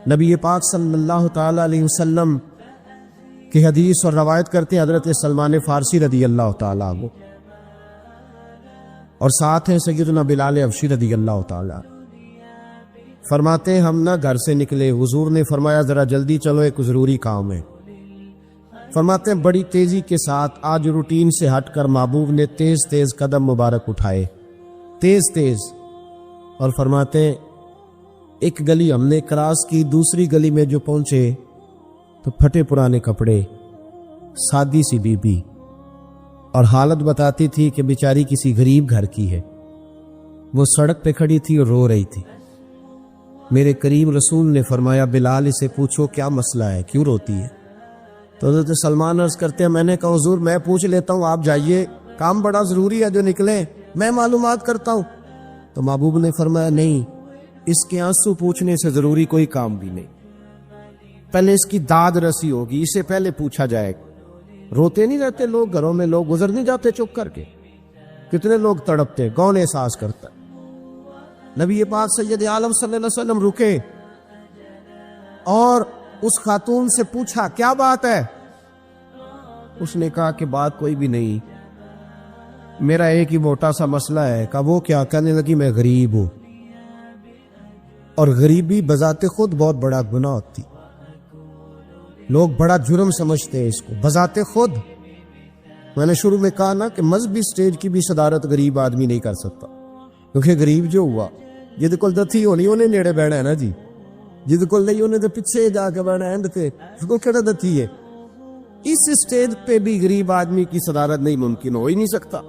نبی پاک صلی اللہ تعالی علیہ وسلم کی حدیث اور روایت کرتے ہیں حضرت سلمان فارسی رضی اللہ تعالی عنہ، اور ساتھ ہیں سیدنا بلال حبشی رضی اللہ تعالی۔ فرماتے ہیں ہم نہ گھر سے نکلے، حضور نے فرمایا ذرا جلدی چلو، ایک ضروری کام ہے۔ فرماتے ہیں بڑی تیزی کے ساتھ آج روٹین سے ہٹ کر محبوب نے تیز تیز قدم مبارک اٹھائے، تیز تیز، اور فرماتے ہیں ایک گلی ہم نے کراس کی، دوسری گلی میں جو پہنچے تو پھٹے پرانے کپڑے، سادی سی بی بی، اور حالت بتاتی تھی کہ بیچاری کسی غریب گھر کی ہے۔ وہ سڑک پہ کھڑی تھی اور رو رہی تھی۔ میرے کریم رسول نے فرمایا بلال اسے پوچھو کیا مسئلہ ہے، کیوں روتی ہے؟ تو حضرت سلمان عرض کرتے ہیں میں نے کہا حضور میں پوچھ لیتا ہوں، آپ جائیے، کام بڑا ضروری ہے جو نکلے، میں معلومات کرتا ہوں۔ تو محبوب نے فرمایا نہیں، اس کے آنسو پوچھنے سے ضروری کوئی کام بھی نہیں، پہلے اس کی داد رسی ہوگی، اسے پہلے پوچھا جائے گا۔ روتے نہیں رہتے لوگ گھروں میں، لوگ گزر نہیں جاتے چپ کر کے، کتنے لوگ تڑپتے، کون احساس کرتا ہے؟ نبی پاک سید عالم صلی اللہ علیہ وسلم رکے اور اس خاتون سے پوچھا کیا بات ہے؟ اس نے کہا کہ بات کوئی بھی نہیں، میرا ایک ہی موٹا سا مسئلہ ہے۔ کہا وہ کیا؟ کہنے لگی میں غریب ہوں، اور غریبی بذات خود بہت بڑا گناہ ہوتی، لوگ بڑا جرم سمجھتے ہیں اس کو بذات خود۔ میں نے شروع میں کہا نا کہ مذہبی سٹیج کی بھی صدارت غریب آدمی نہیں کر سکتا، کیونکہ غریب جو ہوا جد کول دتھی ہونی انہیں نیڑے بیٹھنا ہے نا جی، جد کول نہیں انہیں تو پیچھے جا کے بیٹھنا اینڈ تے، اس کو کہڑا دتھی ہے؟ اس سٹیج پہ بھی غریب آدمی کی صدارت نہیں ممکن ہو ہی نہیں سکتا۔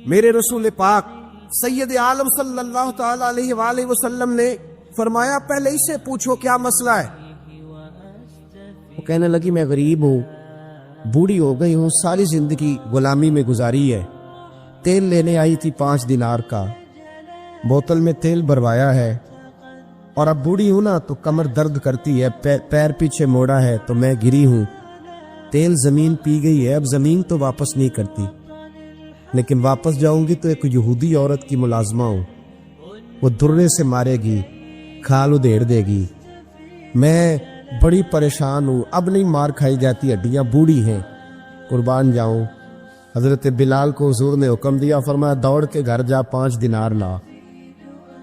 میرے رسول پاک سید عالم صلی اللہ تعالی علیہ وآلہ وسلم نے فرمایا پہلے اسے پوچھو کیا مسئلہ ہے۔ وہ کہنے لگی میں غریب ہوں، بوڑھی ہو گئی ہوں، ساری زندگی غلامی میں گزاری ہے، تیل لینے آئی تھی 5 دینار کا، بوتل میں تیل بھروایا ہے، اور اب بوڑھی ہوں نا تو کمر درد کرتی ہے، پیر پیچھے موڑا ہے تو میں گری ہوں، تیل زمین پی گئی ہے، اب زمین تو واپس نہیں کرتی، لیکن واپس جاؤں گی تو ایک یہودی عورت کی ملازمہ ہوں، وہ درے سے مارے گی، کھال ادھیڑ دے گی، میں بڑی پریشان ہوں، اب نہیں مار کھائی جاتی، ہڈیاں بوڑھی ہیں، قربان جاؤں۔ حضرت بلال کو حضور نے حکم دیا، فرمایا دوڑ کے گھر جا 5 دینار لا۔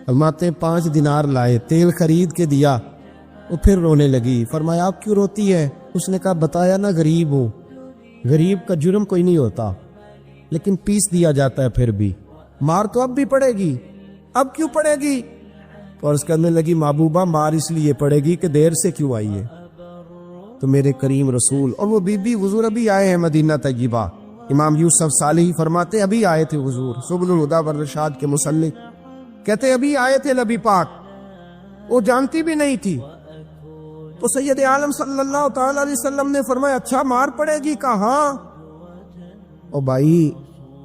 فرماتے 5 دینار لائے، تیل خرید کے دیا، وہ پھر رونے لگی۔ فرمایا آپ کیوں روتی ہے؟ اس نے کہا بتایا نا غریب ہوں، غریب کا جرم کوئی نہیں ہوتا، لیکن پیس دیا جاتا ہے، پھر بھی مار تو اب بھی پڑے گی، اب کیوں پڑے گی؟ اور اس کرنے لگی محبوبہ مار اس لیے پڑے گی کہ دیر سے کیوں آئی ہے۔ تو میرے کریم رسول اور وہ بی بی حضور ابھی آئے ہیں مدینہ طیبہ، امام یوسف صالحی فرماتے ابھی آئے تھے حضور، سبل الہدی والرشاد کے مصنف کہتے ابھی آئے تھے نبی پاک، وہ جانتی بھی نہیں تھی۔ تو سید عالم صلی اللہ تعالی علیہ وسلم نے فرمایا اچھا مار پڑے گی؟ کہا ہاں۔ او بھائی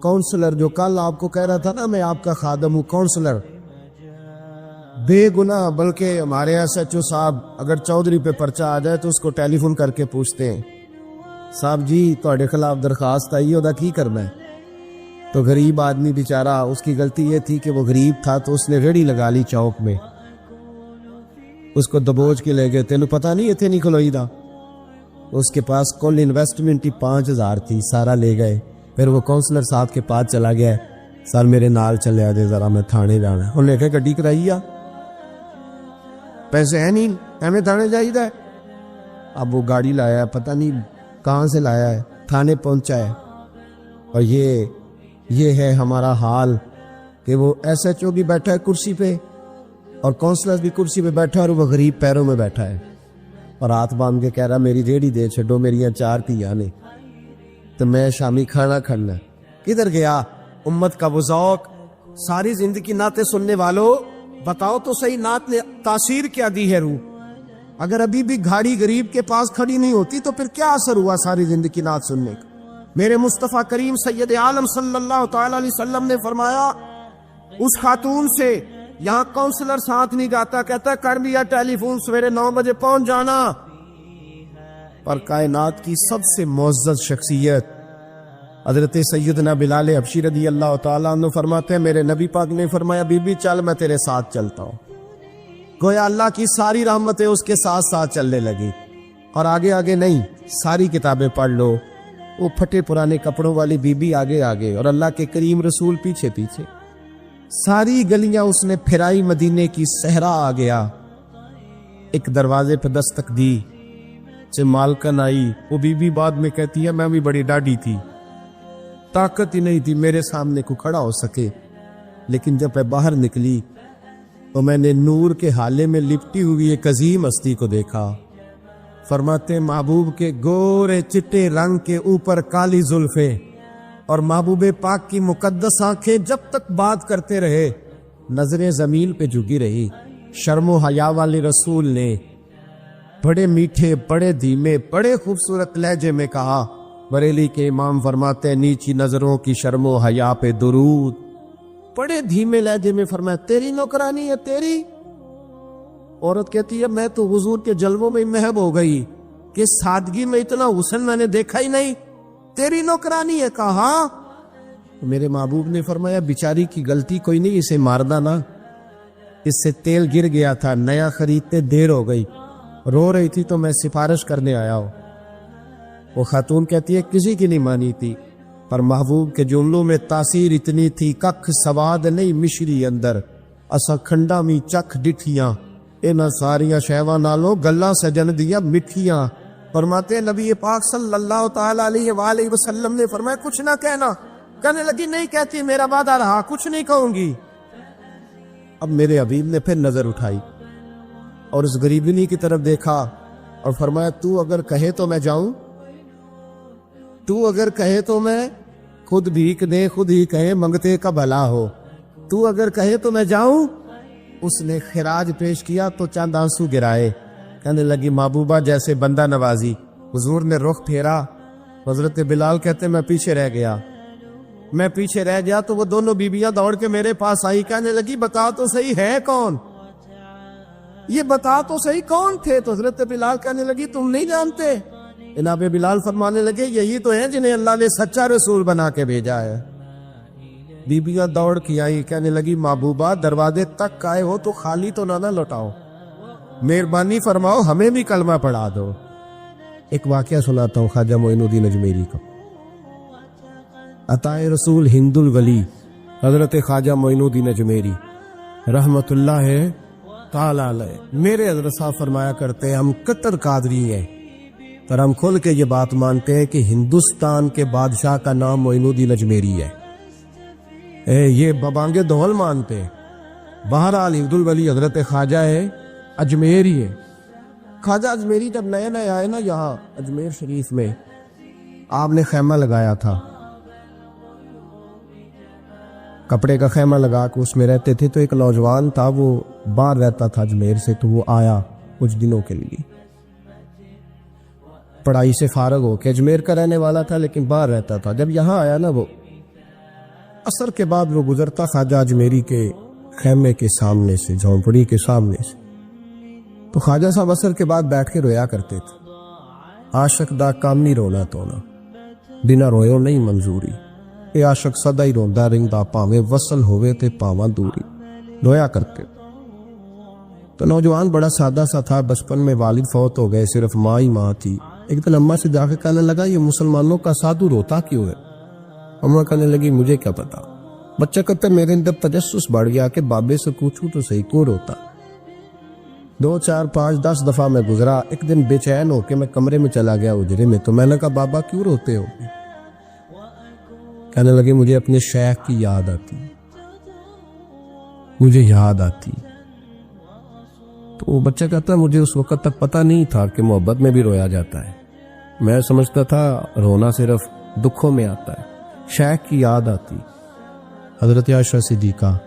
کونسلر جو کل آپ کو کہہ رہا تھا نا میں آپ کا خادم ہوں، کونسلر بے گناہ، بلکہ ہمارے SHO صاحب اگر چودھری پہ پرچہ آ جائے تو اس کو ٹیلی فون کر کے پوچھتے ہیں صاحب جی تہاڈے خلاف درخواست آئی ہے، کی کرنا ہے؟ تو غریب آدمی بیچارہ، اس کی غلطی یہ تھی کہ وہ غریب تھا تو اس نے ریڑھی لگا لی چوک میں، اس کو دبوچ کے لے گئے، تینوں پتہ نہیں اتنے نہیں کھلوئی دا، اس کے پاس کل انویسٹمنٹ ہی 5000 تھی، سارا لے گئے۔ پھر وہ کونسلر صاحب کے پاس چلا گیا، سر میرے نال چلے آجے ذرا میں تھانے جانا ہے، انہوں نے کہا گڈی کرائی آ، پیسے ہیں نہیں ایویں تھانے جائیدا ہے۔ اب وہ گاڑی لایا ہے، پتہ نہیں کہاں سے لایا ہے، تھانے پہنچا ہے، اور یہ ہے ہمارا حال کہ وہ SHO بھی بیٹھا ہے کرسی پہ اور کونسلر بھی کرسی پہ بیٹھا ہے، اور وہ غریب پیروں میں بیٹھا ہے اور ہاتھ باندھ کے کہہ رہا میری ریڑھی دے چھڈو، میری 4 دھیاں نے تو میں شامی کھانا کھانا۔ کدھر گیا امت کا وہ ذوق؟ ساری زندگی نعتیں سننے والوں بتاؤ تو صحیح نعت نے تاثیر کیا دی ہے روح؟ اگر ابھی بھی گھاڑی غریب کے پاس کھڑی نہیں ہوتی تو پھر کیا اثر ہوا ساری زندگی نعت سننے کا؟ میرے مصطفیٰ کریم سید عالم صلی اللہ تعالی علیہ وسلم نے فرمایا اس خاتون سے، یہاں کونسلر ساتھ نہیں جاتا، کہتا کر لیا ٹیلی فون، سویرے 9 بجے پہنچ جانا، پر کائنات کی سب سے معزز شخصیت حضرت سیدنا بلال حبشی رضی اللہ تعالیٰ عنہ فرماتے ہیں میرے نبی پاک نے فرمایا بی بی چل میں تیرے ساتھ چلتا ہوں۔ گویا اللہ کی ساری رحمتیں اس کے ساتھ ساتھ چلنے لگی. اور آگے آگے نہیں، ساری کتابیں پڑھ لو. وہ پھٹے پرانے کپڑوں والی بی بی آگے آگے اور اللہ کے کریم رسول پیچھے پیچھے. ساری گلیاں اس نے پھرائی، مدینے کی صحرا آ گیا. ایک دروازے پہ دستک دی سے مالکن آئی. وہ بی بی بعد میں کہتی ہے میں بھی بڑی ڈاڈی تھی، طاقت ہی نہیں تھی میرے سامنے کو کھڑا ہو سکے. لیکن جب میں باہر نکلی تو میں نے نور کے حالے میں لپٹی ہوئی ایک عظیم ہستی کو دیکھا. فرماتے محبوب کے گورے چٹے رنگ کے اوپر کالی زلفیں اور محبوب پاک کی مقدس آنکھیں جب تک بات کرتے رہے نظریں زمین پہ جھکی رہی. شرم و حیا والے رسول نے بڑے میٹھے، بڑے دھیمے، بڑے خوبصورت لہجے میں کہا. بریلی کے امام فرماتے ہیں نیچی نظروں کی شرم و حیا پہ درود. بڑے دھیمے لہجے میں فرمایا تیری نوکرانی ہے تیری. عورت کہتی ہے میں تو حضور کے جلووں میں محب ہو گئی کہ سادگی میں اتنا حسن میں نے دیکھا ہی نہیں. تیری نوکرانی ہے. کہا میرے محبوب نے فرمایا بیچاری کی غلطی کوئی نہیں، اسے مارنا نا، اس سے تیل گر گیا تھا، نیا خریدتے دیر ہو گئی، رو رہی تھی تو میں سفارش کرنے آیا ہوں. وہ خاتون کہتی ہے کسی کی نہیں مانی تھی، پر محبوب کے جملوں میں تاثیر اتنی تھی ککھ سواد نہیں مشری اندر اسا کھنڈا می چکھ ڈٹھیاں انہاں ساریاں شہواں نالوں گلاں سجن دیاں مٹھیاں. فرماتے نبی پاک صلی اللہ تعالی علیہ وآلہ وسلم نے فرمایا کچھ نہ کہنا. کہنے لگی نہیں کہتی، میرا وعدہ رہا کچھ نہیں کہوں گی. اب میرے حبیب نے پھر نظر اٹھائی اور اس غریبنی کی طرف دیکھا اور فرمایا تو اگر کہے تو میں جاؤں، تو اگر کہے تو میں خود بھیک دے، خود ہی کہے منگتے کا بھلا ہو، تو اگر کہے تو میں جاؤں. اس نے خراج پیش کیا تو چند آنسو گرائے. کہنے لگی محبوبہ جیسے بندہ نوازی. حضور نے رخ پھیرا. حضرت بلال کہتے میں پیچھے رہ گیا. میں پیچھے رہ گیا تو وہ دونوں بیویاں دوڑ کے میرے پاس آئی. کہنے لگی بتا تو صحیح ہے کون، یہ بتا تو صحیح کون تھے. تو حضرت بلال کہنے لگی تم نہیں جانتے. جناب بلال فرمانے لگے یہی تو ہیں جنہیں اللہ نے سچا رسول بنا کے بھیجا ہے. بیبیاں دوڑ کے آئی. کہنے لگی محبوبہ دروازے تک آئے ہو تو خالی تو نہ لوٹاؤ، مہربانی فرماؤ ہمیں بھی کلمہ پڑھا دو. ایک واقعہ سناتا ہوں خواجہ معین الدین اجمیری کا. عطائے رسول ہند الولی حضرت خواجہ معین الدین اجمیری رحمت اللہ تعالی علیہ میرے حضرت صاحب فرمایا کرتے ہیں ہم کٹر قادری ہیں، پر ہم کھل کے یہ بات مانتے ہیں کہ ہندوستان کے بادشاہ کا نام معین الدین اجمیری ہے. یہ ببانگے دول مانتے ہیں. بہرحال ہند الولی حضرت خواجہ ہے اجمیری ہے. خواجہ اجمیری جب نئے نئے آئے نا یہاں اجمیر شریف میں، آپ نے خیمہ لگایا تھا، کپڑے کا خیمہ لگا کے اس میں رہتے تھے. تو ایک نوجوان تھا وہ باہر رہتا تھا اجمیر سے، تو وہ آیا کچھ دنوں کے لیے، پڑھائی سے فارغ ہو کے. اجمیر کا رہنے والا تھا لیکن باہر رہتا تھا. جب یہاں آیا نا وہ عصر کے بعد وہ گزرتا خواجہ اجمیری کے خیمے کے سامنے سے، جھونپڑی کے سامنے سے، تو خواجہ صاحب عصر کے بعد بیٹھ کے رویا کرتے تھے. عاشق دا کام نہیں رونا تونا، بنا رویو نہیں منظوری، اے عاشق سدا ہی روندا رہندا پاویں وصل ہوئے تے پاواں دوری. رویا کرتے. تو نوجوان بڑا سادہ سا تھا، بچپن میں والد فوت ہو گئے، صرف ماں ہی ماں تھی. ایک دن اماں سے جا کے کہنے لگا یہ مسلمانوں کا سادھو روتا کیوں ہے؟ اماں کہنے لگی مجھے کیا پتا. بچہ کہتا میرے اندر تجسس بڑھ گیا کہ بابے سے پوچھوں تو صحیح کیوں روتا. 2 4 5 10 دفعہ میں گزرا. ایک دن بے چین ہو کے میں کمرے میں چلا گیا اجرے میں. تو میں نے کہا بابا کیوں روتے ہو؟ کہنے لگے مجھے اپنے شیخ کی یاد آتی، مجھے یاد آتی. تو وہ بچہ کہتا مجھے اس وقت تک پتہ نہیں تھا کہ محبت میں بھی رویا جاتا ہے. میں سمجھتا تھا رونا صرف دکھوں میں آتا ہے. شیخ کی یاد آتی. حضرت عائشہ صدیقہ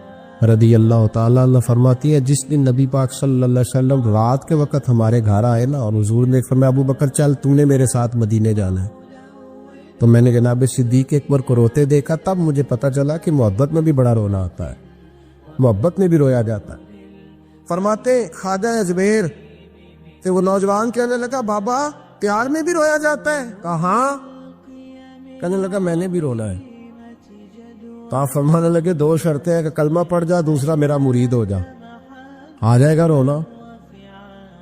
رضی اللہ تعالیٰ عنہ فرماتی ہے جس دن نبی پاک صلی اللہ علیہ وسلم رات کے وقت ہمارے گھر آئے نا، اور حضور نے فرمایا ابو بکر چل تو نے میرے ساتھ مدینے جانا ہے، تو میں نے جناب صدیق اکبر کو روتے دیکھا. تب مجھے پتا چلا کہ محبت میں بھی بڑا رونا آتا ہے، محبت میں بھی رویا جاتا ہے. فرماتے خواجہ اجمیر تو وہ نوجوان کہنے لگا بابا پیار میں بھی رویا جاتا ہے؟ کہاں؟ کہنے لگا میں نے بھی رونا ہے. تو آپ فرمانے لگے 2 شرطیں ہیں کہ کلمہ پڑھ جا، دوسرا میرا مرید ہو جا. آ جائے گا رونا.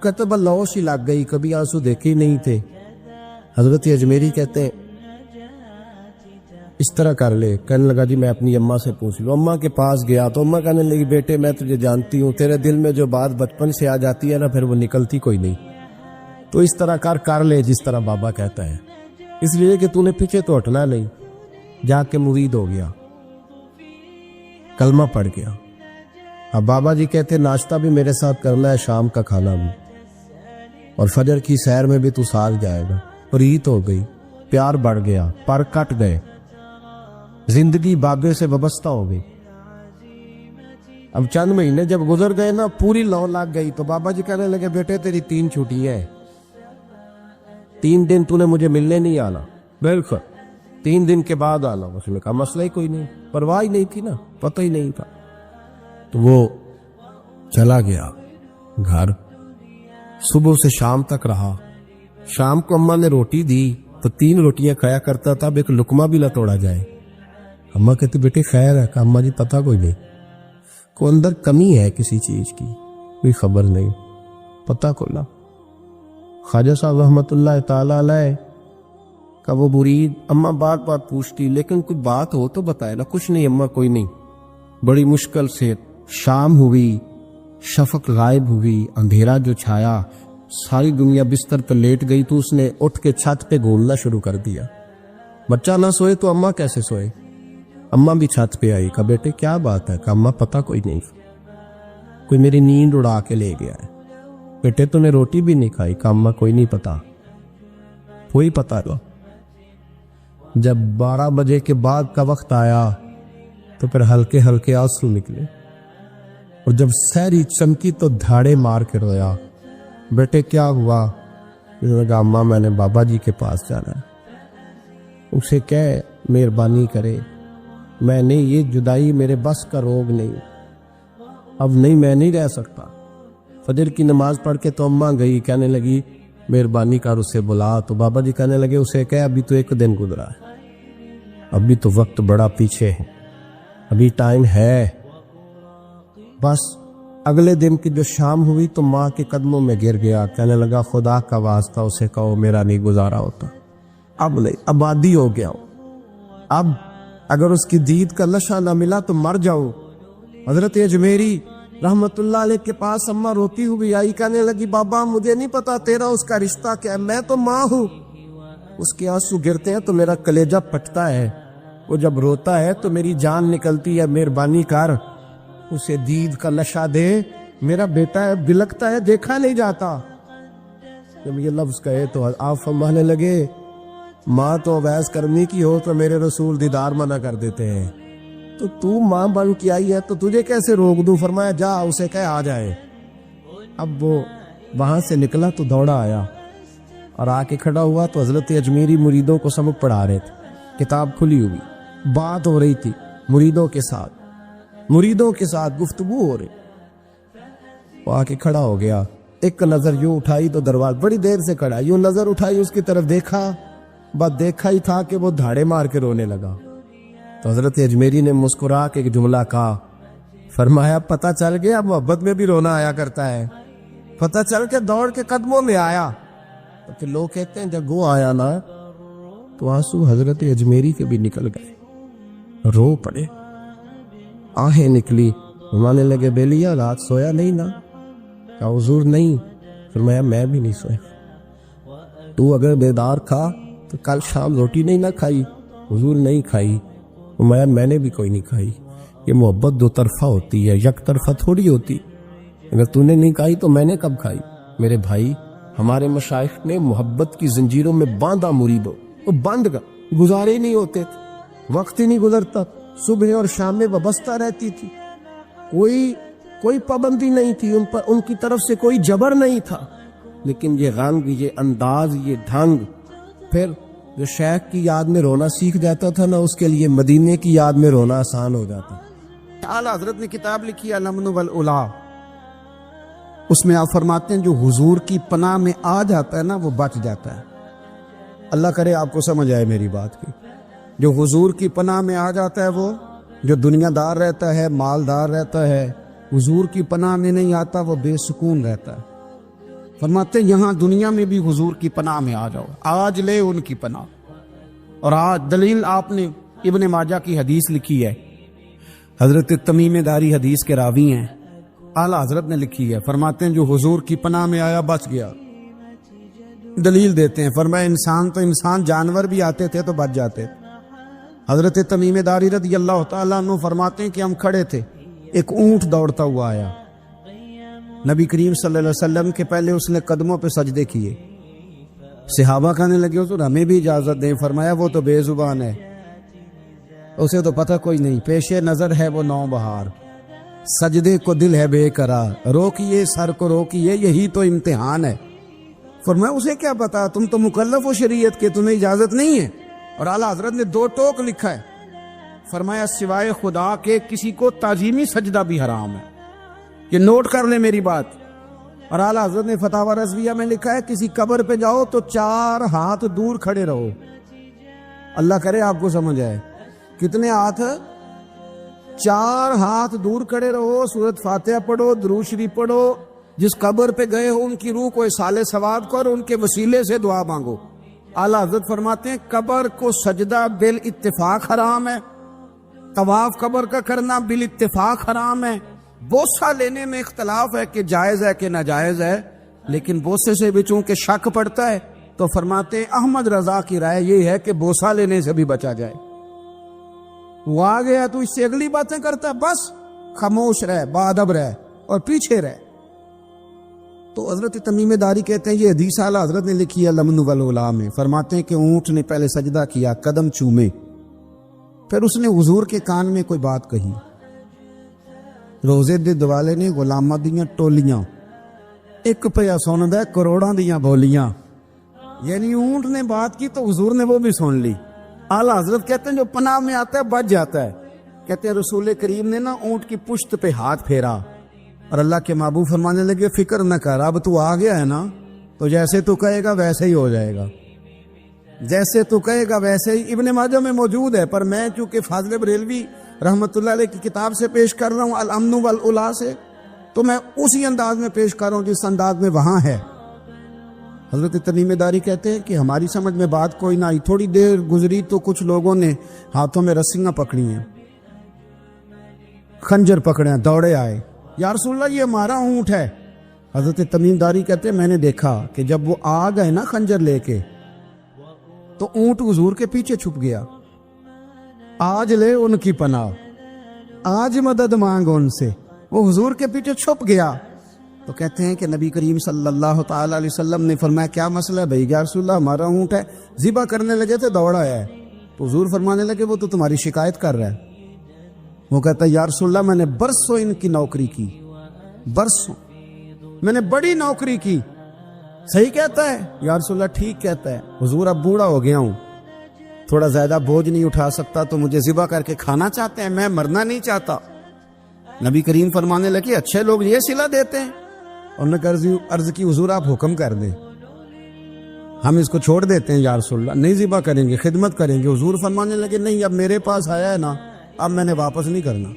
کہتے بلو سی لگ گئی, کبھی آنسو دیکھے ہی نہیں تھے. حضرت اجمیری کہتے ہیں اس طرح کر لے. کہنے لگا جی میں اپنی اماں سے پوچھ لوں. اماں کے پاس گیا تو اماں کہنے لگی بیٹے میں تجھے جانتی ہوں, تیرے دل میں جو بات بچپن سے آ جاتی ہے نا پھر وہ نکلتی کوئی نہیں. تو اس طرح کر لے جس طرح بابا کہتا ہے, اس لیے کہ تو نے پیچھے تو ہٹنا نہیں. جا کے مرید ہو گیا, کلمہ پڑھ گیا. اب بابا جی کہتے ناشتہ بھی میرے ساتھ کرنا ہے, شام کا کھانا بھی, اور فجر کی سیر میں بھی تو ساتھ جائے گا. پریت ہو گئی, پیار بڑھ گیا, پر کٹ گئے, زندگی بابے سے وابستہ ہو گئی. اب چند مہینے جب گزر گئے نا پوری لو لگ گئی. تو بابا جی کہنے لگے بیٹے تیری 3 چھٹیاں ہیں, 3 دن تو نے مجھے ملنے نہیں آنا. بالکل 3 دن کے بعد آنا. اس نے کہا مسئلہ ہی کوئی نہیں, پرواہ ہی نہیں تھی نا, پتہ ہی نہیں تھا. تو وہ چلا گیا گھر. صبح سے شام تک رہا. شام کو اماں نے روٹی دی تو 3 روٹیاں کھایا کرتا تھا, اب ایک لقمہ بھی نہ توڑا جائے. اماں کہتی بیٹے خیر ہے. کہ اماں جی پتہ کوئی نہیں, کو اندر کمی ہے کسی چیز کی, کوئی خبر نہیں, پتہ کھولا. خواجہ صاحب رحمت اللہ تعالی علیہ کا وہ مرید اماں بات پوچھتی لیکن کوئی بات ہو تو بتائے نا. کچھ نہیں اماں کوئی نہیں. بڑی مشکل سے شام ہوئی, شفق غائب ہوئی, اندھیرا جو چھایا, ساری دنیا بستر پر لیٹ گئی. تو اس نے اٹھ کے چھت پہ گھومنا شروع کر دیا. بچہ نہ سوئے تو اماں کیسے سوئے. اماں بھی چھت پہ آئی. کہا بیٹے کیا بات ہے. کہا اماں پتہ کوئی نہیں, کوئی میری نیند اڑا کے لے گیا ہے. بیٹے تو نے روٹی بھی نہیں کھائی. کہا اماں کوئی نہیں پتا, کوئی پتا لو. جب 12 بجے کے بعد کا وقت آیا تو پھر ہلکے ہلکے آنسو نکلے, اور جب سحری چمکی تو دھاڑے مار کے رویا. بیٹے کیا ہوا. انہوں نے کہا اماں میں نے بابا جی کے پاس جانا ہے, اسے کہہ مہربانی کرے, میں نے یہ جدائی میرے بس کا روگ نہیں, اب نہیں میں نہیں رہ سکتا. فجر کی نماز پڑھ کے تو اماں گئی, کہنے لگی مہربانی کر اسے بلا. تو بابا جی کہنے لگے اسے کہہ ابھی تو 1 دن گزرا ہے, ابھی تو وقت بڑا پیچھے ہے, ابھی ٹائم ہے. بس اگلے دن کی جو شام ہوئی تو ماں کے قدموں میں گر گیا. کہنے لگا خدا کا واسطہ اسے کہو میرا نہیں گزارا ہوتا, اب نہیں, اب عادی ہو گیا ہوں, اب اگر اس کی دید کا نشہ نہ ملا تو مر جاؤں. حضرت اجمیری رحمت اللہ علیہ کے پاس اماں روتی ہوئی آئی. کہنے لگی بابا مجھے نہیں پتا تیرا اس کا رشتہ کیا ہے, میں تو ماں ہوں. اس کے آنسو گرتے ہیں تو میرا کلیجہ پھٹتا ہے, وہ جب روتا ہے تو میری جان نکلتی ہے. مہربانی کر اسے دید کا نشہ دے, میرا بیٹا ہے بلکتا ہے دیکھا نہیں جاتا. جب یہ لفظ کہے تو آپ فرمانے لگے ماں تو اویس کرنی کی ہو تو میرے رسول دیدار منع کر دیتے ہیں, تو ماں بن کے آئی ہے تو تجھے کیسے روک دوں. فرمایا جا اسے کہے آ جائے. اب وہ وہاں سے نکلا تو دوڑا آیا اور آ کے کھڑا ہوا تو حضرت اجمیری مریدوں کو سبق پڑھا رہے تھے. کتاب کھلی ہوئی, بات ہو رہی تھی مریدوں کے ساتھ گفتگو ہو رہی. وہ آ کے کھڑا ہو گیا, ایک نظر یوں اٹھائی تو دروازہ, بڑی دیر سے کھڑا, یوں نظر اٹھائی اس کی طرف دیکھا, بس دیکھا ہی تھا کہ وہ دھاڑے مار کے رونے لگا. تو حضرت اجمیری نے مسکرا کے ایک جملہ کہا, فرمایا پتہ چل گیا محبت میں بھی رونا آیا کرتا ہے. پتہ چل کے دوڑ کے قدموں میں آیا. تو لوگ کہتے ہیں جب وہ آیا نا تو آنسو حضرت اجمیری کے بھی نکل گئے, رو پڑے, آہیں نکلی. فرمانے لگے بیلیا رات سویا نہیں نا. کہا حضور نہیں. فرمایا میں بھی نہیں سویا. تو اگر بیدار تھا تو کل شام روٹی نہیں نہ کھائی. حضور نہیں کھائی. فرمایا میں نے بھی کوئی نہیں کھائی. یہ محبت 2 طرفہ ہوتی ہے, یک طرفہ تھوڑی ہوتی. اگر تو نے نہیں کھائی تو میں نے کب کھائی. میرے بھائی ہمارے مشائخ نے محبت کی زنجیروں میں باندھا مریدوں, وہ بند کر گزارے ہی نہیں ہوتے تھے, وقت ہی نہیں گزرتا, صبح اور شام میں وابستہ رہتی تھی, کوئی پابندی نہیں تھی ان پر, ان کی طرف سے کوئی جبر نہیں تھا. لیکن یہ رنگ, یہ انداز, یہ ڈھنگ, پھر جو شیخ کی یاد میں رونا سیکھ جاتا تھا نا اس کے لیے مدینے کی یاد میں رونا آسان ہو جاتا. اعلی حضرت نے کتاب لکھی ہے الامن والعلا, اس میں آپ فرماتے ہیں جو حضور کی پناہ میں آ جاتا ہے نا وہ بچ جاتا ہے. اللہ کرے آپ کو سمجھ آئے میری بات کی. جو حضور کی پناہ میں آ جاتا ہے وہ جو دنیا دار رہتا ہے, مالدار رہتا ہے, حضور کی پناہ میں نہیں آتا وہ بے سکون رہتا ہے۔ فرماتے ہیں یہاں دنیا میں بھی حضور کی پناہ میں آ جاؤ، آج لے ان کی پناہ۔ اور آج دلیل آپ نے ابن ماجہ کی حدیث لکھی ہے، حضرت تمیم داری حدیث کے راوی ہیں، اعلیٰ حضرت نے لکھی ہے، فرماتے ہیں جو حضور کی پناہ میں آیا بچ گیا۔ دلیل دیتے ہیں، فرمایا انسان جانور بھی آتے تھے تو بچ جاتے۔ حضرت تمیم داری رضی اللہ تعالیٰ عنہ فرماتے ہیں کہ ہم کھڑے تھے، ایک اونٹ دوڑتا ہوا آیا، نبی کریم صلی اللہ علیہ وسلم کے پہلے اس نے قدموں پہ سجدے کیے، صحابہ کہنے لگے حضور ہمیں بھی اجازت دیں، فرمایا وہ تو بے زبان ہے، اسے تو پتہ کوئی نہیں، پیش نظر ہے وہ نو بہار، سجدے کو دل ہے بے قرار، روکیے سر کو روکیے یہی تو امتحان ہے۔ فرمایا اسے کیا پتا، تم تو مکلف ہو شریعت کے، تمہیں اجازت نہیں ہے۔ اور اعلیٰ حضرت نے 2 ٹوک لکھا ہے، فرمایا سوائے خدا کے کسی کو تعظیمی سجدہ بھی حرام ہے، یہ نوٹ کر لیں میری بات۔ اور اعلیٰ حضرت نے فتاوی رضویہ میں لکھا ہے کسی قبر پہ جاؤ تو 4 ہاتھ دور کھڑے رہو، اللہ کرے آپ کو سمجھ آئے، کتنے ہاتھ؟ 4 ہاتھ دور کھڑے رہو، سورۃ فاتحہ پڑھو، درود شریف پڑھو، جس قبر پہ گئے ہو ان کی روح کو اصال ثواب کرو، ان کے وسیلے سے دعا مانگو۔ اعلیٰ حضرت فرماتے ہیں قبر کو سجدہ بالاتفاق حرام ہے، طواف قبر کا کرنا بالاتفاق حرام ہے، بوسہ لینے میں اختلاف ہے کہ جائز ہے کہ ناجائز ہے، لیکن بوسے سے بھی چونکہ شک پڑتا ہے تو فرماتے ہیں احمد رضا کی رائے یہ ہے کہ بوسہ لینے سے بھی بچا جائے۔ وہ آ گیا تو اس سے اگلی باتیں کرتا ہے، بس خاموش رہ، باادب رہ اور پیچھے رہ۔ تو حضرت تمیم داری کہتے ہیں یہ حدیث اعلیٰ حضرت نے لکھی ہے لمن والعلا میں، فرماتے ہیں کہ اونٹ نے پہلے سجدہ کیا، قدم چومے، پھر اس نے حضور کے کان میں کوئی بات کہی، روزے دے دوالے نے غلاماں دیاں ٹولیاں، ایک پیا سندا ہے کروڑاں دیاں بولیاں، یعنی اونٹ نے بات کی تو حضور نے وہ بھی سن لی۔ اعلیٰ حضرت کہتے ہیں جو پناہ میں آتا ہے بچ جاتا ہے۔ کہتے ہیں رسول کریم نے نا اونٹ کی پشت پہ ہاتھ پھیرا اور اللہ کے محبوب فرمانے لگے فکر نہ کر، اب تو آ گیا ہے نا، تو جیسے تو کہے گا ویسے ہی ہو جائے گا، جیسے تو کہے گا ویسے ہی۔ ابن ماجہ میں موجود ہے، پر میں چونکہ فاضل بریلوی رحمت اللہ علیہ کی کتاب سے پیش کر رہا ہوں الامن والعلا سے، تو میں اسی انداز میں پیش کر رہا ہوں جس انداز میں وہاں ہے۔ حضرت تمیم داری کہتے ہیں کہ ہماری سمجھ میں بات کوئی نہ آئی، تھوڑی دیر گزری تو کچھ لوگوں نے ہاتھوں میں رسیاں پکڑی ہیں، خنجر پکڑے ہیں، دوڑے آئے، یا رسول اللہ یہ ہمارا اونٹ ہے۔ حضرت تمیم داری کہتے ہیں میں نے دیکھا کہ جب وہ آ گئے نا خنجر لے کے تو اونٹ حضور کے پیچھے چھپ گیا، آج لے ان کی پناہ، آج مدد مانگ ان سے، وہ حضور کے پیچھے چھپ گیا۔ تو کہتے ہیں کہ نبی کریم صلی اللہ تعالی علیہ وسلم نے فرمایا کیا مسئلہ ہے بھائی؟ یا رسول اللہ ہمارا اونٹ ہے، ذبح کرنے لگے تھے دوڑا ہے، تو حضور فرمانے لگے وہ تو تمہاری شکایت کر رہا ہے۔ وہ کہتا ہے یا رسول اللہ میں نے برسوں ان کی نوکری کی، برسوں میں نے بڑی نوکری کی۔ صحیح کہتا ہے یا رسول اللہ؟ ٹھیک کہتا ہے حضور، اب بوڑھا ہو گیا ہوں، تھوڑا زیادہ بوجھ نہیں اٹھا سکتا، تو مجھے ذبح کر کے کھانا چاہتے ہیں، میں مرنا نہیں چاہتا۔ نبی کریم فرمانے لگے اچھے لوگ یہ صلہ دیتے ہیں؟ انہوں نے عرض کی حضور آپ حکم کر دیں، ہم اس کو چھوڑ دیتے ہیں یا رسول اللہ، نہیں ذبح کریں گے، خدمت کریں گے۔ حضور فرمانے لگے نہیں، اب میرے پاس آیا ہے نا، اب میں نے واپس نہیں کرنا،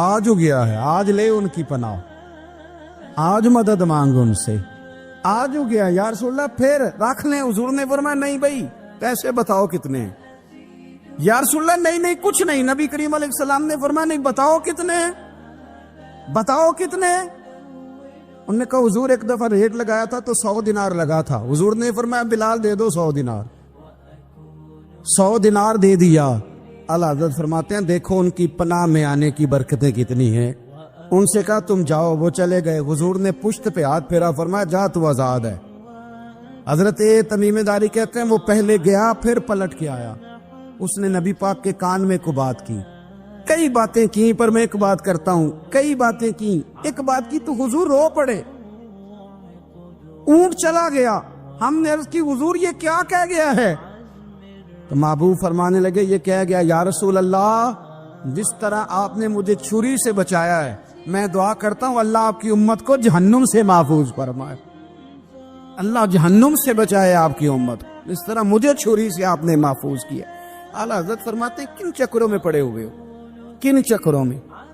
آج ہو گیا ہے، آج لے ان کی پناہ، آج مدد مانگ ان سے، آج ہو گیا یا رسول اللہ پھر رکھ لیں۔ حضور نے فرمایا نہیں بھائی پیسے بتاؤ کتنے ہیں؟ یا رسول اللہ نہیں کچھ نہیں۔ نبی کریم علیہ السلام نے فرمایا نہیں، بتاؤ کتنے ہیں، بتاؤ کتنے ہیں۔ انہوں نے کہا حضور ایک دفعہ ریٹ لگایا تھا تو 100 دینار لگا تھا، حضور نے فرمایا بلال دے دو 100 دینار، 100 دینار دے دیا۔ اعلیٰ حضرت فرماتے ہیں دیکھو ان کی پناہ میں آنے کی برکتیں کتنی ہیں۔ ان سے کہا تم جاؤ، وہ چلے گئے، حضور نے پشت پہ ہاتھ پھیرا، فرمایا جا تو آزاد ہے۔ حضرت تمیم داری کہتے ہیں وہ پہلے گیا پھر پلٹ کے آیا، اس نے نبی پاک کے کان میں کو بات کی، کئی باتیں کی، پر میں ایک بات کرتا ہوں، کئی باتیں کی، ایک بات کی تو حضور رو پڑے، اونٹ چلا گیا، ہم نے عرض کی حضور یہ کیا کہہ گیا ہے؟ تو محبوب فرمانے لگے یہ کہہ گیا یا رسول اللہ جس طرح آپ نے مجھے چھری سے بچایا ہے، میں دعا کرتا ہوں اللہ آپ کی امت کو جہنم سے محفوظ فرمائے، اللہ جہنم سے بچائے آپ کی امت، اس طرح مجھے چھری سے آپ نے محفوظ کیا۔ اعلیٰ حضرت فرماتے ہیں کن چکروں میں پڑے ہوئے ہو، کن چکروں میں؟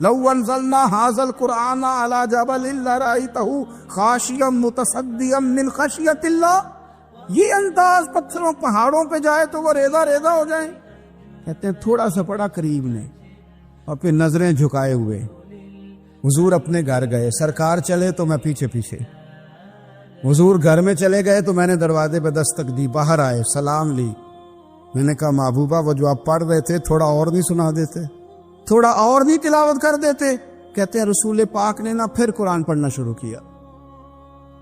لو انزلنا هذا القرآن على جبل لرأيته خاشعا متصدعا من خشیۃ اللہ، یہ انداز پتھروں پہاڑوں پہ جائے تو وہ ریزہ ریزہ ہو جائیں۔ کہتے ہیں تھوڑا سا پڑا قریب نے اور پھر نظریں جھکائے ہوئے حضور اپنے گھر گئے، سرکار چلے تو میں پیچھے پیچھے، حضور گھر میں چلے گئے تو میں نے دروازے پہ دستک دی، باہر آئے، سلام لی، میں نے کہا محبوبہ وہ جو آپ پڑھ رہے تھے تھوڑا اور نہیں سنا دیتے، تھوڑا اور نہیں تلاوت کر دیتے؟ کہتے ہیں رسول پاک نے نا پھر قرآن پڑھنا شروع کیا،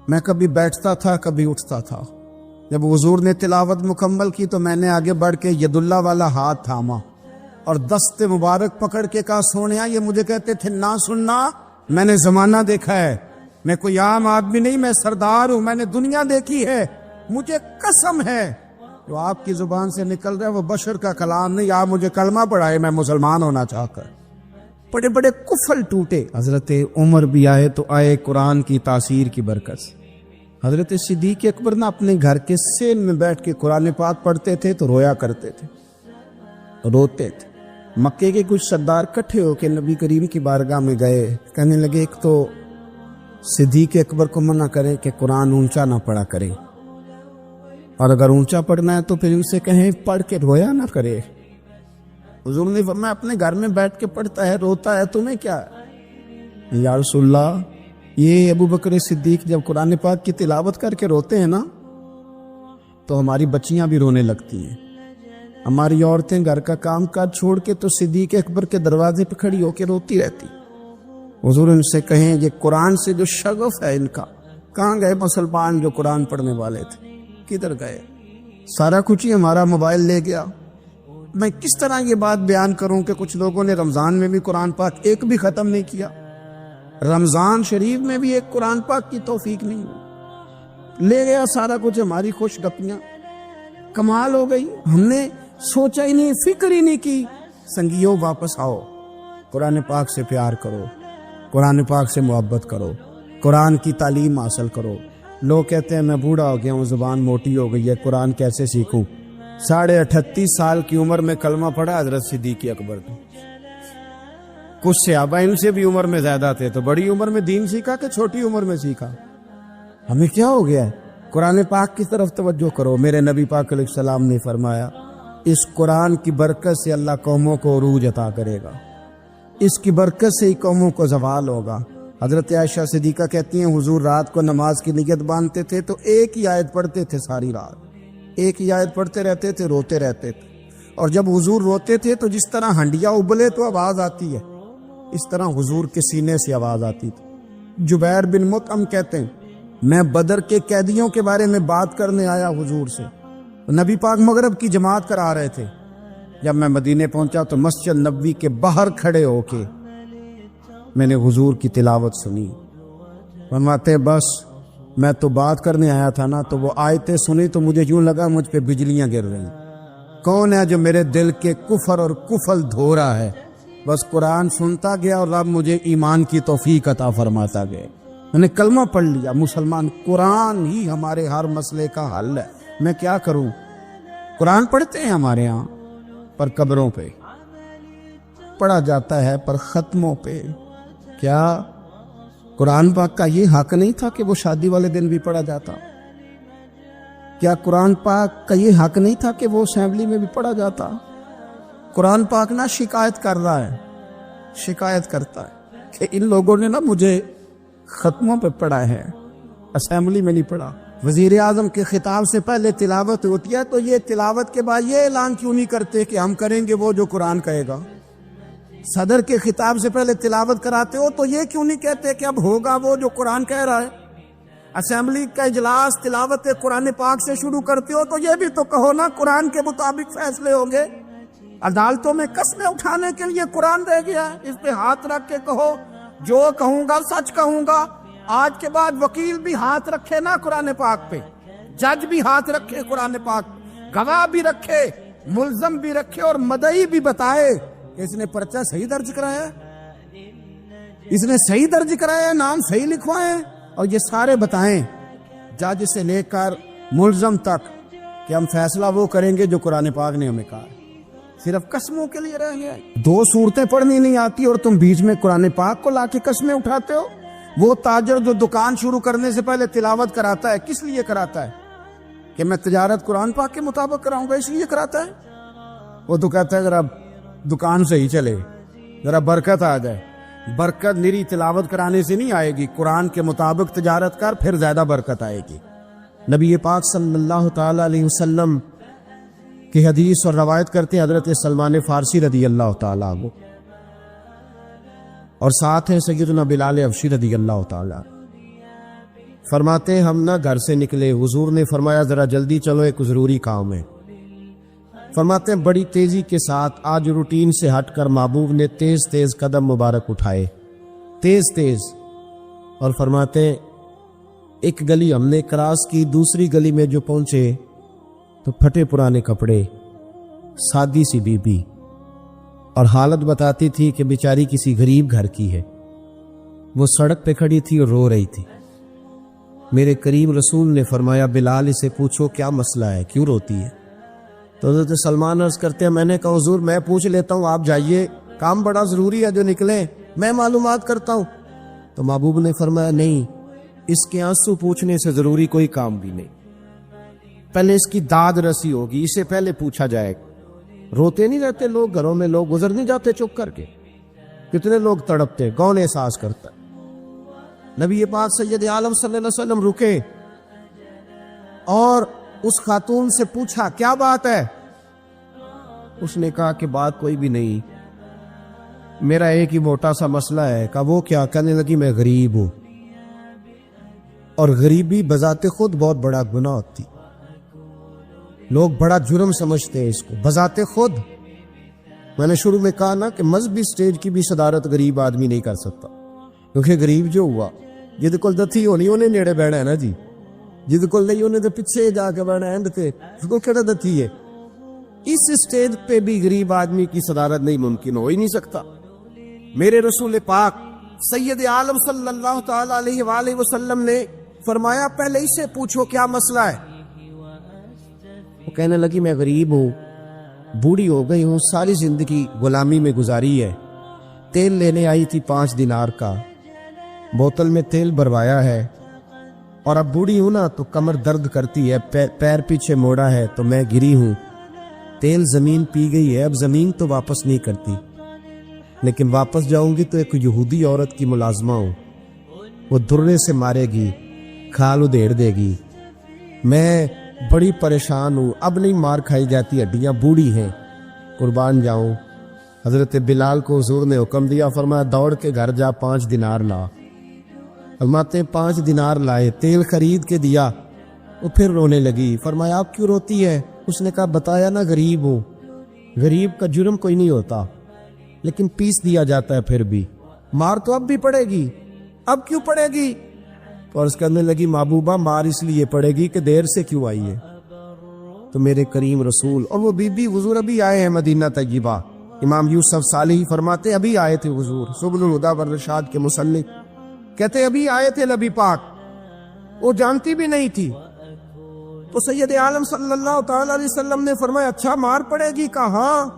میں کبھی بیٹھتا تھا کبھی اٹھتا تھا، جب حضور نے تلاوت مکمل کی تو میں نے آگے بڑھ کے ید اللہ والا ہاتھ تھاما اور دست مبارک پکڑ کے کہا سونیا، یہ مجھے کہتے تھے نہ سننا، میں نے زمانہ دیکھا ہے، میں کوئی عام آدمی نہیں، میں سردار ہوں، میں نے دنیا دیکھی ہے، مجھے قسم ہے جو آپ کی زبان سے نکل رہا ہے وہ بشر کا کلام نہیں، آپ مجھے کلمہ پڑھائے میں مسلمان ہونا چاہ کر۔ بڑے بڑے کفل ٹوٹے۔ حضرت عمر بھی آئے تو آئے قرآن کی تاثیر کی برکت سے۔ حضرت صدیق اکبر نہ اپنے گھر کے سین میں بیٹھ کے قرآن پاک پڑھتے تھے تو رویا کرتے تھے، روتے تھے۔ مکے کے کچھ سردار کٹھے ہو کے نبی کریم کی بارگاہ میں گئے، کہنے لگے ایک تو صدیق اکبر کو منع کرے کہ قرآن اونچا نہ پڑھا کرے، اور اگر اونچا پڑھنا ہے تو پھر ان سے کہیں پڑھ کے رویا نہ کرے۔ حضور نے فرمایا اپنے گھر میں بیٹھ کے پڑھتا ہے روتا ہے، تمہیں کیا ہے؟ یا رسول اللہ، یہ ابو بکر صدیق جب قرآن پاک کی تلاوت کر کے روتے ہیں نا تو ہماری بچیاں بھی رونے لگتی ہیں، ہماری عورتیں گھر کا کام کاج چھوڑ کے تو صدیق اکبر کے دروازے پہ کھڑی ہو کے روتی رہتی۔ حضور ان سے کہیں یہ قرآن سے جو شغف ہے ان کا، کہاں گئے مسلمان جو قرآن پڑھنے والے تھے، کدھر گئے؟ سارا کچھ ہی ہمارا موبائل لے گیا۔ میں کس طرح یہ بات بیان کروں کہ کچھ لوگوں نے رمضان میں بھی قرآن پاک ایک بھی ختم نہیں کیا، رمضان شریف میں بھی ایک قرآن پاک کی توفیق نہیں ہوئی، لے گیا سارا کچھ ہماری خوش گپیاں۔ کمال ہو گئی، ہم نے سوچا ہی نہیں، فکر ہی نہیں کی۔ سنگیوں واپس آؤ، قرآن پاک سے پیار کرو، قرآن پاک سے محبت کرو، قرآن کی تعلیم حاصل کرو۔ لوگ کہتے ہیں میں بوڑھا ہو گیا ہوں، زبان موٹی ہو گئی ہے، قرآن کیسے سیکھوں؟ 38.5 سال کی عمر میں کلمہ پڑھا حضرت صدیق اکبر نے۔ کچھ صحابہ ان سے بھی عمر میں زیادہ تھے، تو بڑی عمر میں دین سیکھا کہ چھوٹی عمر میں سیکھا؟ ہمیں کیا ہو گیا ہے؟ قرآن پاک کی طرف توجہ کرو۔ میرے نبی پاک علیہ السلام نے فرمایا اس قرآن کی برکت سے اللہ قوموں کو عروج عطا کرے گا، اس کی برکت سے ہی قوموں کو زوال ہوگا۔ حضرت عائشہ صدیقہ کہتی ہیں حضور رات کو نماز کی نیت باندھتے تھے تو ایک ہی آیت پڑھتے تھے، ساری رات ایک ہی آیت پڑھتے رہتے تھے، روتے رہتے تھے، اور جب حضور روتے تھے تو جس طرح ہنڈیا ابلے تو آواز آتی ہے، اس طرح حضور کے سینے سے آواز آتی تھی۔ جبیر بن مطعم کہتے ہیں میں بدر کے قیدیوں کے بارے میں بات کرنے آیا حضور سے، نبی پاک مغرب کی جماعت کرا رہے تھے۔ جب میں مدینے پہنچا تو مسجد نبوی کے باہر کھڑے ہو کے میں نے حضور کی تلاوت سنی۔ فرماتے بس میں تو بات کرنے آیا تھا نا، تو وہ آیتیں سنی تو مجھے یوں لگا مجھ پہ بجلیاں گر رہی۔ کون ہے جو میرے دل کے کفر اور کفل دھو رہا ہے؟ بس قرآن سنتا گیا اور رب مجھے ایمان کی توفیق عطا فرماتا گیا۔ میں نے کلمہ پڑھ لیا، مسلمان۔ قرآن ہی ہمارے ہر مسئلے کا حل ہے۔ میں کیا کروں؟ قرآن پڑھتے ہیں ہمارے ہاں، پر قبروں پہ پڑھا جاتا ہے، پر ختموں پہ۔ کیا قرآن پاک کا یہ حق نہیں تھا کہ وہ شادی والے دن بھی پڑھا جاتا؟ کیا قرآن پاک کا یہ حق نہیں تھا کہ وہ اسمبلی میں بھی پڑھا جاتا؟ قرآن پاک نہ شکایت کر رہا ہے، شکایت کرتا ہے کہ ان لوگوں نے نا مجھے ختموں پہ پڑھا ہے، اسمبلی میں نہیں پڑھا۔ وزیر اعظم کے خطاب سے پہلے تلاوت ہوتی ہے تو یہ تلاوت کے بعد یہ اعلان کیوں نہیں کرتے کہ ہم کریں گے وہ جو قرآن کہے گا؟ صدر کے خطاب سے پہلے تلاوت کراتے ہو تو یہ کیوں نہیں کہتے کہ اب ہوگا وہ جو قرآن کہہ رہا ہے؟ اسمبلی کا اجلاس تلاوت قرآن پاک سے شروع کرتے ہو تو یہ بھی تو کہو نا قرآن کے مطابق فیصلے ہوں گے۔ عدالتوں میں قسمیں اٹھانے کے لیے قرآن رہ گیا ہے، اس پہ ہاتھ رکھ کے کہو جو کہوں گا سچ کہوں گا۔ آج کے بعد وکیل بھی ہاتھ رکھے نا قرآن پاک پہ، جج بھی ہاتھ رکھے قرآن پاک، گواہ بھی رکھے، ملزم بھی رکھے، اور مدعی بھی بتائے کہ اس نے پرچہ صحیح درج کرایا، اس نے صحیح درج کرایا، نام صحیح لکھوائے، اور یہ سارے بتائیں جج سے لے کر ملزم تک کہ ہم فیصلہ وہ کریں گے جو قرآن پاک نے ہمیں کہا۔ صرف قسموں کے لیے رہ گیا ہے؟ 2 صورتیں پڑھنی نہیں آتی اور تم بیچ میں قرآن پاک کو لا کے قسمیں اٹھاتے ہو۔ وہ تاجر جو دکان شروع کرنے سے پہلے تلاوت کراتا ہے، کس لیے کراتا ہے؟ کہ میں تجارت قرآن پاک کے مطابق کراؤں گا، اس لیے کراتا ہے۔ وہ تو کہتا ہے ذرا دکان صحیح چلے، ذرا برکت آ جائے۔ برکت نری تلاوت کرانے سے نہیں آئے گی، قرآن کے مطابق تجارت کر، پھر زیادہ برکت آئے گی۔ نبی پاک صلی اللہ تعالی علیہ وسلم کی حدیث اور روایت کرتے ہیں حضرت سلمان فارسی رضی اللہ تعالیٰ عنہ، اور ساتھ ہیں سیدنا بلال حبشی رضی اللہ تعالیٰ۔ فرماتے ہیں ہم نہ گھر سے نکلے، حضور نے فرمایا ذرا جلدی چلو، ایک ضروری کام ہے۔ فرماتے ہیں بڑی تیزی کے ساتھ آج روٹین سے ہٹ کر محبوب نے تیز تیز قدم مبارک اٹھائے، تیز تیز، اور فرماتے ہیں ایک گلی ہم نے کراس کی، دوسری گلی میں جو پہنچے تو پھٹے پرانے کپڑے، سادی سی بی بی، اور حالت بتاتی تھی کہ بیچاری کسی غریب گھر کی ہے۔ وہ سڑک پہ کھڑی تھی اور رو رہی تھی۔ میرے کریم رسول نے فرمایا بلال اسے پوچھو کیا مسئلہ ہے، کیوں روتی ہے؟ تو حضرت سلمان عرض کرتے ہیں میں نے کہا حضور میں پوچھ لیتا ہوں، آپ جائیے، کام بڑا ضروری ہے جو نکلے، میں معلومات کرتا ہوں۔ تو محبوب نے فرمایا نہیں، اس کے آنسو پوچھنے سے ضروری کوئی کام بھی نہیں، پہلے اس کی داد رسی ہوگی، اسے پہلے پوچھا جائے گا۔ روتے نہیں رہتے لوگ گھروں میں، لوگ گزر نہیں جاتے چپ کر کے، کتنے لوگ تڑپتے، کون احساس کرتا ہے؟ نبی پاک سید عالم صلی اللہ علیہ وسلم رکے اور اس خاتون سے پوچھا کیا بات ہے؟ اس نے کہا کہ بات کوئی بھی نہیں، میرا ایک ہی موٹا سا مسئلہ ہے۔ کہا وہ کیا؟ کہنے لگی میں غریب ہوں، اور غریبی بذات خود بہت بڑا گناہ ہوتی، لوگ بڑا جرم سمجھتے ہیں اس کو بذات خود۔ میں نے شروع میں کہا نا کہ مذہبی سٹیج کی بھی صدارت غریب آدمی نہیں کر سکتا، کیونکہ غریب جو ہوا جد کول دتھی ہونی انہیں نیڑے بیٹھا ہے نا جی، جد کول نہیں انہیں تو پیچھے جا کے بیٹھا ہے، اس کو کہنا دتھی ہے۔ اس سٹیج پہ بھی غریب آدمی کی صدارت نہیں ممکن، ہو ہی نہیں سکتا۔ میرے رسول پاک سید عالم صلی اللہ تعالی علیہ وآلہ وسلم نے فرمایا پہلے اسے پوچھو کیا مسئلہ ہے۔ وہ کہنے لگی میں غریب ہوں، بوڑھی ہو گئی ہوں، ساری زندگی غلامی میں گزاری ہے، تیل لینے آئی تھی 5 دینار کا، بوتل میں تیل بھروایا ہے، اور اب بوڑھی ہوں نا تو کمر درد کرتی ہے، پیر پیچھے موڑا ہے تو میں گری ہوں، تیل زمین پی گئی ہے، اب زمین تو واپس نہیں کرتی، لیکن واپس جاؤں گی تو ایک یہودی عورت کی ملازمہ ہوں، وہ درے سے مارے گی، کھال ادھیڑ دے گی، میں بڑی پریشان ہوں، اب نہیں مار کھائی جاتی، ہڈیاں بوڑھی ہیں، قربان جاؤں۔ حضرت بلال کو حضور نے حکم دیا، فرمایا دوڑ کے گھر جا 5 دینار لا۔ فرماتے 5 دینار لائے، تیل خرید کے دیا، وہ پھر رونے لگی۔ فرمایا آپ کیوں روتی ہے؟ اس نے کہا بتایا نا غریب ہوں، غریب کا جرم کوئی نہیں ہوتا، لیکن پیس دیا جاتا ہے، پھر بھی مار تو اب بھی پڑے گی، اب کیوں پڑے گی؟ تو عرض کرنے لگی محبوبہ مار اس لیے پڑے گی کہ دیر سے کیوں آئی ہے۔ تو میرے کریم رسول اور وہ بی بی حضور ابھی آئے ہیں مدینہ طیبہ، امام یوسف صالحی فرماتے ابھی آئے تھے حضور، سبل الہدی والرشاد کے مصنف کہتے ابھی آئے تھے نبی پاک، وہ جانتی بھی نہیں تھی۔ تو سید عالم صلی اللہ تعالی علیہ وسلم نے فرمایا اچھا مار پڑے گی؟ کہا ہاں۔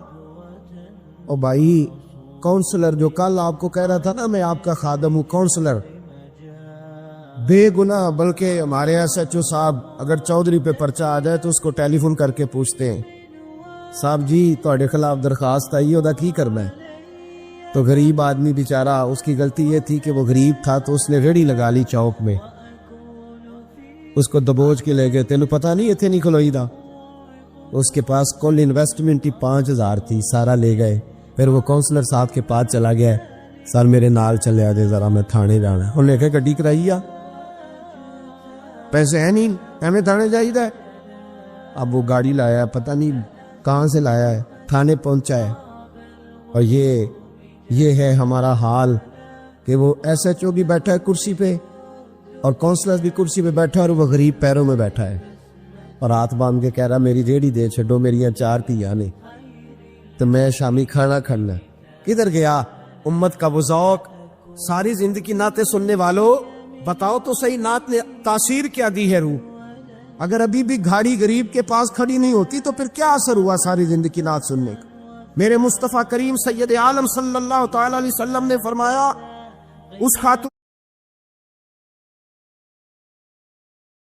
او بھائی کونسلر جو کل آپ کو کہہ رہا تھا نا میں آپ کا خادم ہوں، کونسلر بے گناہ، بلکہ ہمارے SHO صاحب اگر چودھری پہ پرچہ آ جائے تو اس کو ٹیلی فون کر کے پوچھتے ہیں صاحب جی تہاڈے خلاف درخواست آئی ہے، کی کرنا ہے؟ تو غریب آدمی بیچارہ، اس کی غلطی یہ تھی کہ وہ غریب تھا تو اس نے ریڑھی لگا لی چوک میں، اس کو دبوچ کے لے گئے، تینوں پتہ نہیں اتنے نہیں کھلوئی دا، اس کے پاس کل انویسٹمنٹ ہی 5000 تھی، سارا لے گئے۔ پھر وہ کونسلر صاحب کے پاس چلا گیا، سر میرے نال چلے آدھے ذرا میں تھانے جانا ہے، انہوں نے کہا گڈی کرائی آ، پیسے ہیں نہیں ایویں تھانے جائیدا ہے۔ اب وہ گاڑی لایا ہے، پتہ نہیں کہاں سے لایا ہے، تھانے پہنچا ہے، اور یہ ہے ہمارا حال کہ وہ SHO بھی بیٹھا ہے کرسی پہ اور کونسلر بھی کرسی پہ بیٹھا ہے، اور وہ غریب پیروں میں بیٹھا ہے اور ہاتھ باندھ کے کہہ رہا میری ریڑھی دے چھڈو، میری 4 تھیاں نے تو میں شامی کھانا کھانا۔ کدھر گیا امت کا وہ ذوق؟ ساری زندگی نعتیں سننے والوں بتاؤ تو صحیح، نعت نے تاثیر کیا دی ہے روح؟ اگر ابھی بھی گھاڑی غریب کے پاس کھڑی نہیں ہوتی تو پھر کیا اثر ہوا ساری زندگی نعت سننے کا؟ میرے مصطفیٰ کریم سید عالم صلی اللہ تعالی علیہ وسلم نے فرمایا اس خاتون